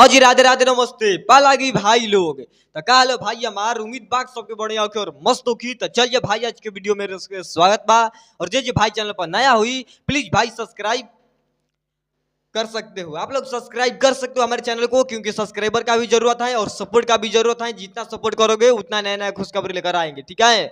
हाँ जी, राधे राधे नमस्ते पालागी भाई लोग। तो का हाल है भाई हमार, उम्मीद बाग सबके बढ़िया होके और मस्त होकी। तो चलिए भाई आज के वीडियो में स्वागत बा। और जे भाई चैनल पर नया हुई प्लीज भाई सब्सक्राइब कर सकते हो, आप लोग सब्सक्राइब कर सकते हो हमारे चैनल को, क्योंकि सब्सक्राइबर का भी जरूरत है और सपोर्ट का भी जरूरत है। जितना सपोर्ट करोगे उतना नया नया खुशखबरी लेकर आएंगे, ठीक है।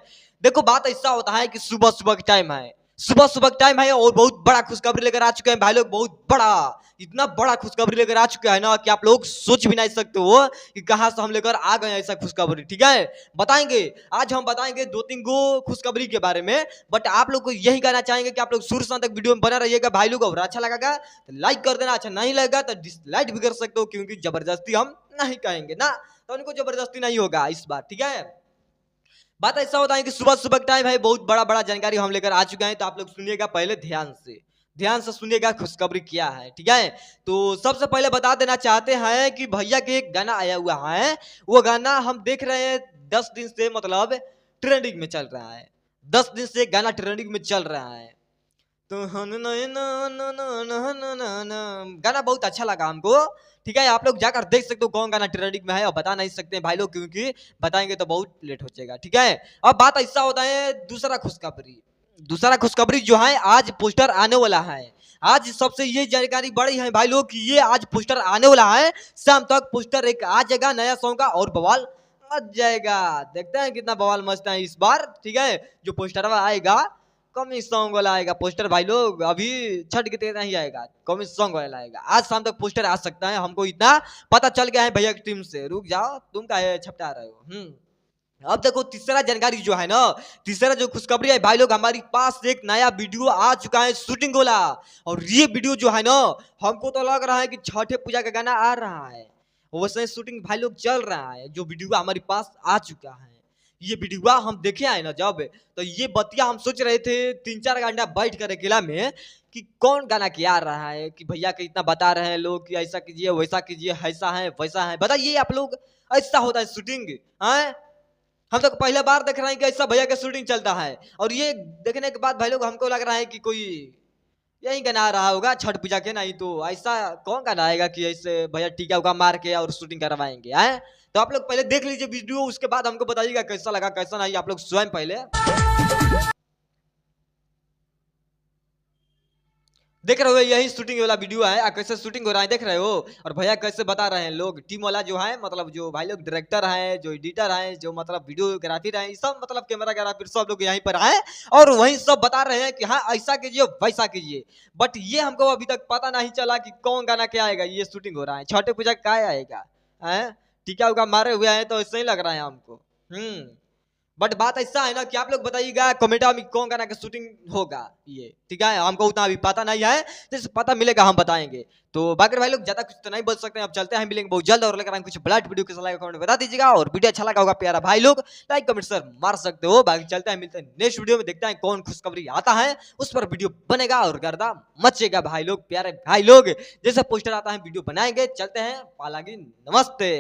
देखो बात ऐसा होता है कि सुबह सुबह का टाइम है, सुबह सुबह का टाइम है और बहुत बड़ा खुशखबरी लेकर आ चुके हैं भाई लोग। बहुत बड़ा, इतना बड़ा खुशखबरी लेकर आ चुके हैं ना कि आप लोग सोच भी नहीं सकते हो कि कहां से हम लेकर आ गए ऐसा खुशखबरी, ठीक है। बताएंगे आज हम बताएंगे दो तीन गो खुशखबरी के बारे में। बट आप लोग को यही कहना चाहेंगे कि आप लोग शुरू से अंत तक वीडियो में बना रहिएगा भाई लोग। और अच्छा लगेगा तो लाइक कर देना, अच्छा नहीं लगेगा तो डिसलाइक भी कर सकते हो, क्योंकि जबरदस्ती हम नहीं कहेंगे ना, तो उनको जबरदस्ती नहीं होगा इस बार, ठीक है। बात ऐसा होता है कि सुबह सुबह का टाइम है, बहुत बड़ा बड़ा जानकारी हम लेकर आ चुके हैं। तो आप लोग सुनिएगा पहले ध्यान से सुनिएगा खुशखबरी क्या है, ठीक है। तो सबसे पहले बता देना चाहते हैं कि भैया के एक गाना आया हुआ है, वो गाना हम देख रहे हैं 10 दिन से, मतलब ट्रेंडिंग में चल रहा है। 10 दिन से गाना ट्रेंडिंग में चल रहा है। तो गाना बहुत अच्छा लगा हमको, ठीक है। आप लोग जाकर देख सकते हो कौन गाना ट्रेंडिंग में है, और बता नहीं सकते भाई लोग क्योंकि बताएंगे तो बहुत लेट हो जाएगा, ठीक है। अब बात ऐसा होता है दूसरा खुशखबरी जो है, आज पोस्टर आने वाला है। आज सबसे ये जानकारी बड़ी है भाई लोग कि ये आज पोस्टर आने वाला है। शाम तक पोस्टर एक आ जाएगा नया सॉन्ग का, और बवाल मच जाएगा। देखते हैं कितना बवाल मचता है इस बार, ठीक है। जो पोस्टर आएगा कॉमिक सॉन्ग वाला आएगा पोस्टर भाई लोग, अभी छठ के तेरह ही आएगा, कॉमिक सॉन्ग वाला आएगा। आज शाम तक पोस्टर आ सकता है, हमको इतना पता चल गया है भैया की टीम से। रुक जाओ, तुम का छपटा रहे हो। अब देखो तीसरा जानकारी जो है ना, तीसरा जो खुशखबरी है भाई लोग, हमारे पास एक नया वीडियो आ चुका है शूटिंग वाला। और ये वीडियो जो है ना, हमको तो लग रहा है कि छठे पूजा का गाना आ रहा है, वैसे शूटिंग भाई लोग चल रहा है। जो वीडियो हमारे पास आ चुका है, ये वीडियो हम देखे आए ना जब, तो ये बतिया हम सोच रहे थे 3-4 घंटा बैठ कर अकेला में कि कौन गाना क्या आ रहा है, कि भैया के इतना बता रहे हैं लोग कि ऐसा कीजिए वैसा कीजिए, ऐसा है वैसा है। बताइए आप लोग, ऐसा होता है शूटिंग है? हम तो पहले बार देख रहे हैं कि ऐसा भैया का शूटिंग चलता है। और ये देखने के बाद भाई लोग हमको लग रहा है कि कोई यही गाना आ रहा होगा छठ पूजा के, नहीं तो ऐसा कौन गाना आएगा कि ऐसे भैया टीका उका मार के और शूटिंग करवाएंगे हैं। तो आप लोग पहले देख लीजिए वीडियो, उसके बाद हमको बताइएगा कैसा लगा कैसा नहीं। आप लोग स्वयं पहले देख रहे हो, यही शूटिंग वाला वीडियो है। कैसे शूटिंग हो रहा है देख रहे हो, और भैया कैसे बता रहे हैं लोग। टीम वाला जो है, मतलब जो भाई लोग डायरेक्टर है, जो एडिटर है, जो मतलब वीडियोग्राफर है, सब मतलब कैमराग्राफर सब लोग यहीं पर आए और वहीं सब बता रहे हैं कि हाँ ऐसा कीजिए वैसा कीजिए। बट ये हमको अभी तक पता नहीं चला कि कौन गाना क्या आएगा। ये शूटिंग हो रहा है, छठे पूजा क्या आएगा है, टीका उका मारे हुए हैं तो ऐसा ही लग रहा है हमको। बट बात ऐसा है ना कि आप लोग बताइएगा कमेंट में कौन गाना का शूटिंग होगा ये, ठीक है। हमको उतना अभी पता नहीं है, जैसे पता मिलेगा हम बताएंगे। तो बाकी भाई लोग ज्यादा कुछ तो नहीं बोल सकते हैं, अब चलते हैं, मिलेंगे बहुत जल्द। और लेकर कुछ ब्लड वीडियो के सलाह कमेंट बता दीजिएगा, और वीडियो अच्छा लगा होगा प्यारा भाई लोग लाइक कमेंट सर मार सकते हो। बाकी चलते हैं, मिलते हैं नेक्स्ट वीडियो में, देखते हैं कौन खुशखबरी आता है, उस पर वीडियो बनेगा और गर्दा मचेगा भाई लोग, प्यारे भाई लोग। जैसे पोस्टर आता है वीडियो बनाएंगे। चलते हैं, पालागी नमस्ते।